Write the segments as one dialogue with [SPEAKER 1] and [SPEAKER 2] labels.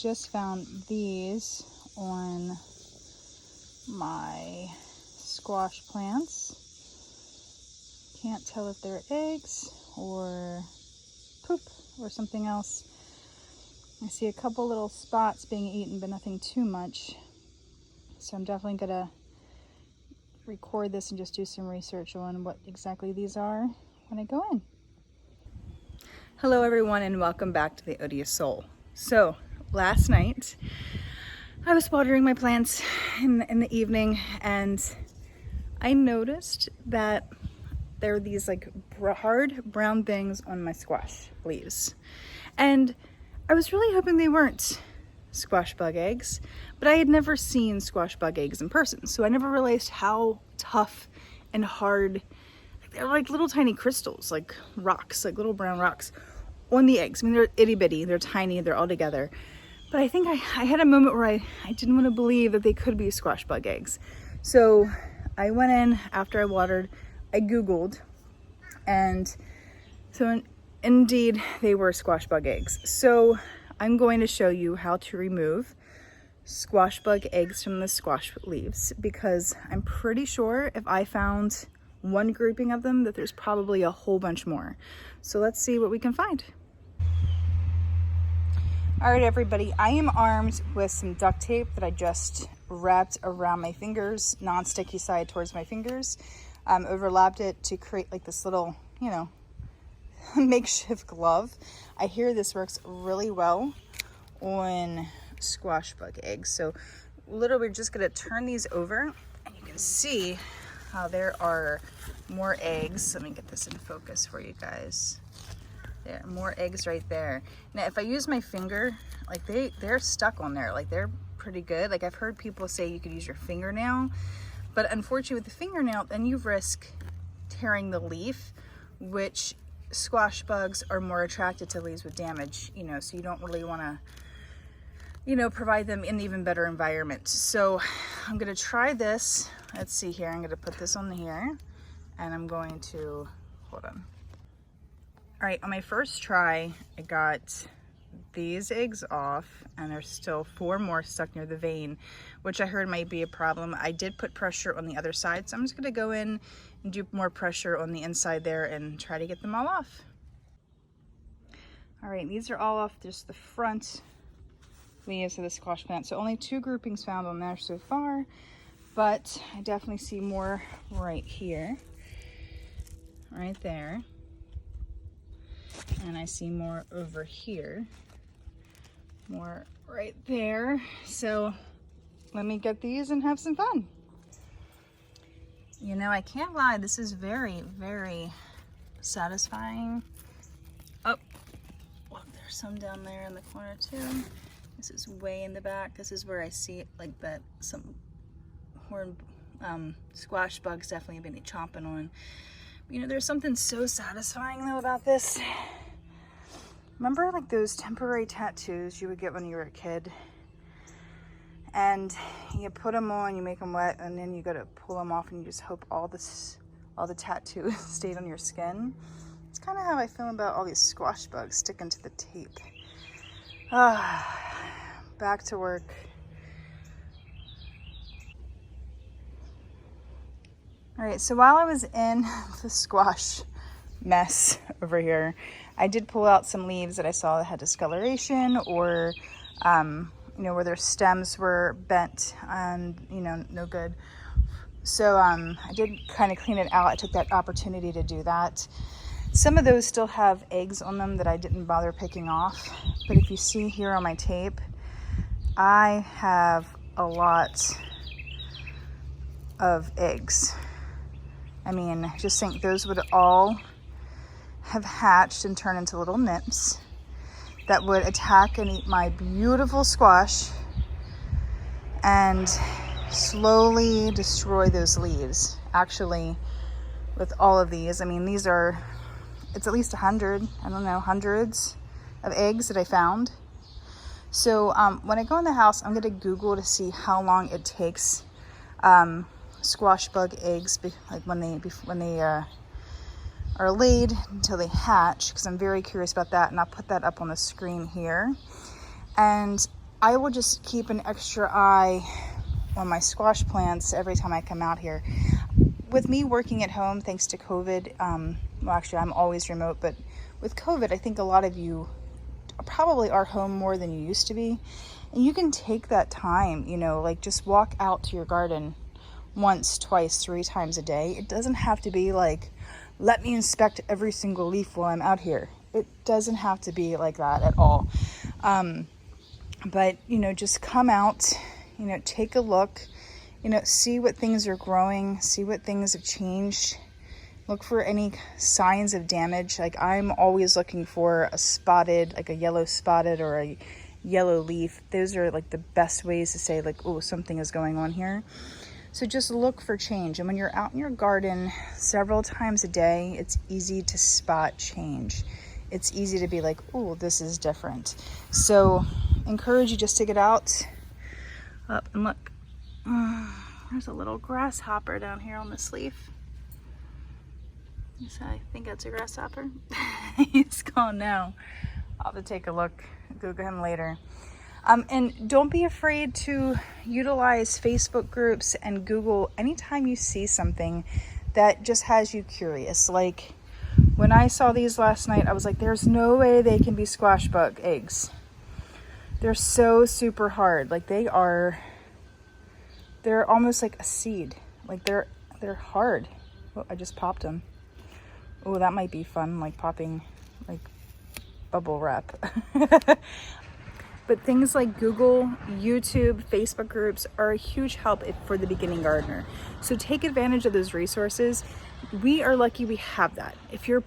[SPEAKER 1] just found these on my squash plants. Can't tell if they're eggs or poop or something else. I see a couple little spots being eaten, but nothing too much. So I'm definitely gonna record this and just do some research on what exactly these are when I go in. Hello everyone and welcome back to the Odious Soul. So last night I was watering my plants in the evening and I noticed that there are these like hard brown things on my squash leaves. And I was really hoping they weren't squash bug eggs, but I had never seen squash bug eggs in person. So I never realized how tough and hard, they're like little tiny crystals, like rocks, like little brown rocks on the eggs. I mean, they're itty bitty, they're tiny, they're all together. But I think I had a moment where I didn't want to believe that they could be squash bug eggs. So I went in after I watered, I Googled, and so indeed they were squash bug eggs. So I'm going to show you how to remove squash bug eggs from the squash leaves, because I'm pretty sure if I found one grouping of them that there's probably a whole bunch more. So let's see what we can find. All right, everybody, I am armed with some duct tape that I just wrapped around my fingers, non-sticky side towards my fingers, overlapped it to create like this little, you know, makeshift glove. I hear this works really well on squash bug eggs. So literally we're just gonna turn these over and you can see how there are more eggs. Let me get this in focus for you guys. There, more eggs right there. Now, if I use my finger, like they're stuck on there, like they're pretty good. Like I've heard people say you could use your fingernail, but unfortunately with the fingernail, then you risk tearing the leaf, which squash bugs are more attracted to leaves with damage, you know, so you don't really want to, you know, provide them an even better environment. So I'm going to try this. Let's see here. I'm going to put this on here and I'm going to, hold on. All right, on my first try, I got these eggs off and there's still 4 more stuck near the vein, which I heard might be a problem. I did put pressure on the other side, so I'm just gonna go in and do more pressure on the inside there and try to get them all off. All right, these are all off just the front leaves of the squash plant. So only 2 groupings found on there so far, but I definitely see more right here, right there. And I see more over here, more right there. So let me get these and have some fun. You know, I can't lie, this is very, very satisfying. Oh, well, there's some down there in the corner too. This is way in the back. This is where I see like that some horn squash bugs definitely have been chomping on. You know, there's something so satisfying though about this. Remember like those temporary tattoos you would get when you were a kid? And you put them on, you make them wet, and then you gotta pull them off and you just hope all the tattoo stayed on your skin. It's kind of how I feel about all these squash bugs sticking to the tape. Back to work. All right, so while I was in the squash mess over here, I did pull out some leaves that I saw that had discoloration or, you know, where their stems were bent and, you know, no good. So I did kind of clean it out. I took that opportunity to do that. Some of those still have eggs on them that I didn't bother picking off. But if you see here on my tape, I have a lot of eggs. I mean, just think those would all have hatched and turned into little nymphs that would attack and eat my beautiful squash and slowly destroy those leaves. Actually, with all of these, I mean, these are, it's at least 100, I don't know, hundreds of eggs that I found. So when I go in the house, I'm gonna Google to see how long it takes squash bug eggs, like when they are laid until they hatch, because I'm very curious about that, and I'll put that up on the screen here. And I will just keep an extra eye on my squash plants every time I come out here. With me working at home, thanks to COVID, well, actually I'm always remote, but with COVID, I think a lot of you probably are home more than you used to be. And you can take that time, you know, like just walk out to your garden once, twice, 3 times a day. It doesn't have to be like, let me inspect every single leaf while I'm out here. It doesn't have to be like that at all. But, you know, just come out, you know, take a look, you know, see what things are growing, see what things have changed. Look for any signs of damage. Like I'm always looking for a spotted, like a yellow spotted or a yellow leaf. Those are like the best ways to say like, oh, something is going on here. So just look for change. And when you're out in your garden several times a day, it's easy to spot change. It's easy to be like, oh, this is different. So encourage you just to get out, up and look. There's a little grasshopper down here on this leaf. So I think that's a grasshopper. He's gone now. I'll have to take a look, Google him later. And don't be afraid to utilize Facebook groups and Google anytime you see something that just has you curious. Like when I saw these last night, I was like, there's no way they can be squash bug eggs. They're so super hard. Like they're almost like a seed. Like they're hard. Oh, I just popped them. Oh, that might be fun, like popping like bubble wrap. But things like Google, YouTube, Facebook groups are a huge help for the beginning gardener. So take advantage of those resources. We are lucky we have that. If you're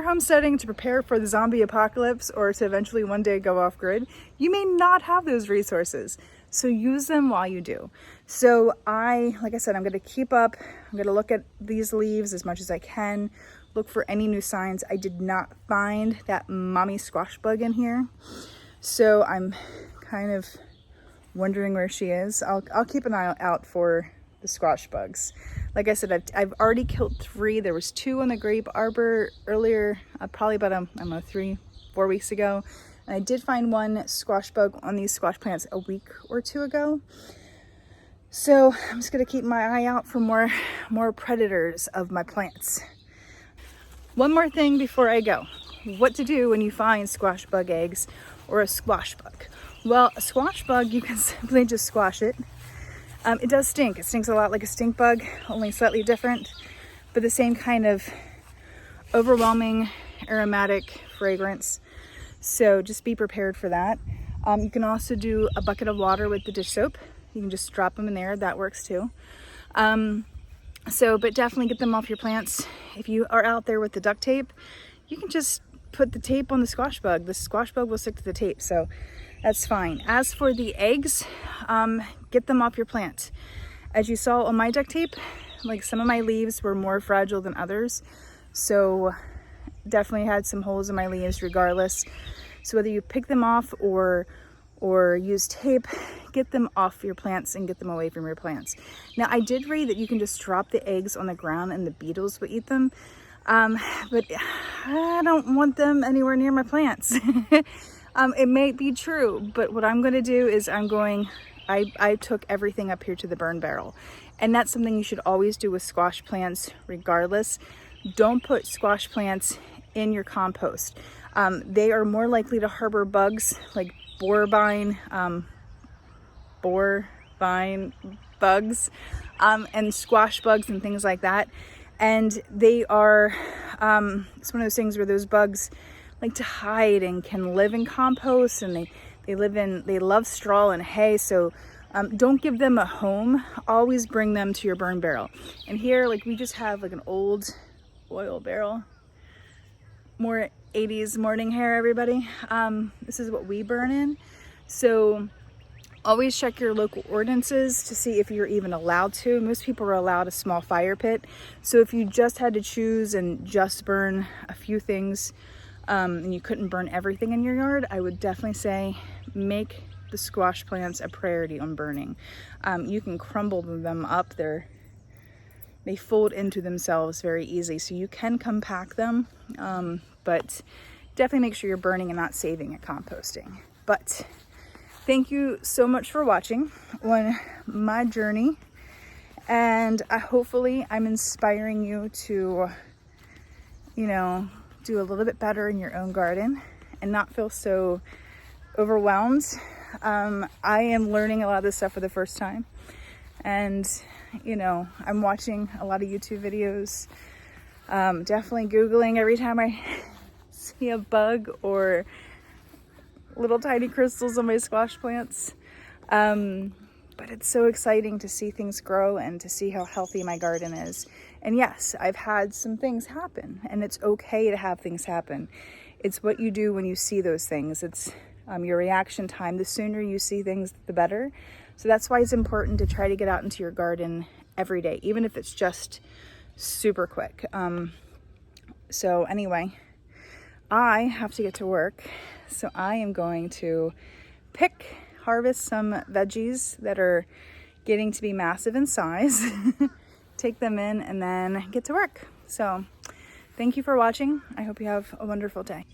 [SPEAKER 1] homesteading to prepare for the zombie apocalypse or to eventually one day go off grid, you may not have those resources. So use them while you do. So like I said, I'm gonna keep up. I'm gonna look at these leaves as much as I can. Look for any new signs. I did not find that mommy squash bug in here. So I'm kind of wondering where she is. I'll keep an eye out for the squash bugs. Like I said, I've already killed 3. There was 2 on the grape arbor earlier, probably about, I don't know, 3-4 weeks ago. And I did find 1 squash bug on these squash plants a week or 2 ago. So I'm just gonna keep my eye out for more predators of my plants. One more thing before I go. What to do when you find squash bug eggs or a squash bug. Well, a squash bug, you can simply just squash it. It does stink. It stinks a lot like a stink bug, only slightly different, but the same kind of overwhelming aromatic fragrance. So just be prepared for that. You can also do a bucket of water with the dish soap. You can just drop them in there. That works too. But definitely get them off your plants. If you are out there with the duct tape, you can just put the tape on the squash bug. The squash bug will stick to the tape, so that's fine. As for the eggs, get them off your plant. As you saw on my duct tape, like some of my leaves were more fragile than others, so definitely had some holes in my leaves regardless. So whether you pick them off or use tape, get them off your plants and get them away from your plants. Now I did read that you can just drop the eggs on the ground and the beetles will eat them. But I don't want them anywhere near my plants. It may be true, but what I'm going to do is I took everything up here to the burn barrel. And that's something you should always do with squash plants regardless. Don't put squash plants in your compost. They are more likely to harbor bugs like boar vine bugs, and squash bugs and things like that. And they are, it's one of those things where those bugs like to hide and can live in compost, and they love straw and hay. So don't give them a home. Always bring them to your burn barrel. And here, like we just have like an old oil barrel. More 80s morning hair, everybody. This is what we burn in. So always check your local ordinances to see if you're even allowed to. Most people are allowed a small fire pit. So if you just had to choose and just burn a few things, and you couldn't burn everything in your yard, I would definitely say make the squash plants a priority on burning. You can crumble them up. They fold into themselves very easily, so you can compact them, but definitely make sure you're burning and not saving and composting. But thank you so much for watching on my journey. And hopefully I'm inspiring you to, you know, do a little bit better in your own garden and not feel so overwhelmed. I am learning a lot of this stuff for the first time. And, you know, I'm watching a lot of YouTube videos, definitely Googling every time I see a bug or little tiny crystals on my squash plants. But it's so exciting to see things grow and to see how healthy my garden is. And yes, I've had some things happen, and it's okay to have things happen. It's what you do when you see those things. It's your reaction time. The sooner you see things, the better. So that's why it's important to try to get out into your garden every day, even if it's just super quick. So anyway, I have to get to work. So I am going to harvest some veggies that are getting to be massive in size, take them in, and then get to work. So thank you for watching. I hope you have a wonderful day.